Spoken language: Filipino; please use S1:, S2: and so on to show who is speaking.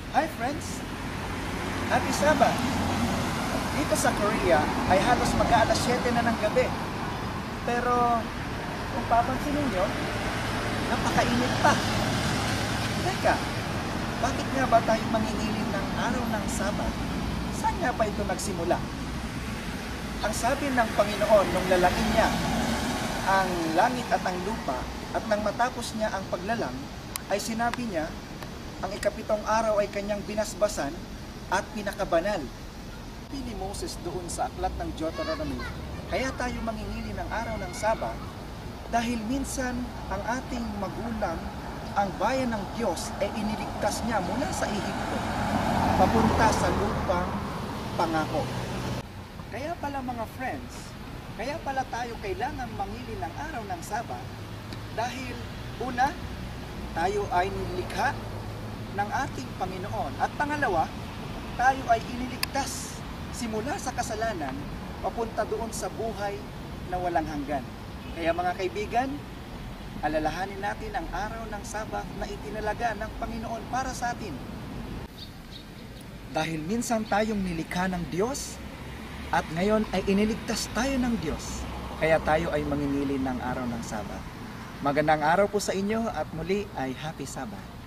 S1: Hi friends! Happy Sabbath! Dito sa Korea ay halos mag-aalas 7 na ng gabi. Pero kung papansin ninyo, napakainit pa. Teka, bakit nga ba tayo mangingilin ng araw ng Sabat? Saan nga ba ito nagsimula? Ang sabi ng Panginoon nung lalangin niya ang langit at ang lupa at nang matapos niya ang paglalang, ay sinabi niya, ang ikapitong araw ay kanyang binasbasan at pinakabanal. Pili Moses doon sa aklat ng Deuteronomy, kaya tayo mangingili ng araw ng Sabat dahil minsan ang ating magulang, ang bayan ng Diyos ay iniligtas niya mula sa Ehipto papunta sa lupang pangako. Kaya pala mga friends, kaya pala tayo kailangan mangili ng araw ng Sabat dahil una, tayo ay nilikha ng ating Panginoon at pangalawa, tayo ay iniligtas simula sa kasalanan papunta doon sa buhay na walang hanggan. Kaya mga kaibigan, alalahanin natin ang araw ng Sabat na itinalaga ng Panginoon para sa atin. Dahil minsan tayong nilikha ng Diyos at ngayon ay iniligtas tayo ng Diyos, kaya tayo ay mangingili ng araw ng Sabat. Magandang araw po sa inyo at muli ay Happy Sabat.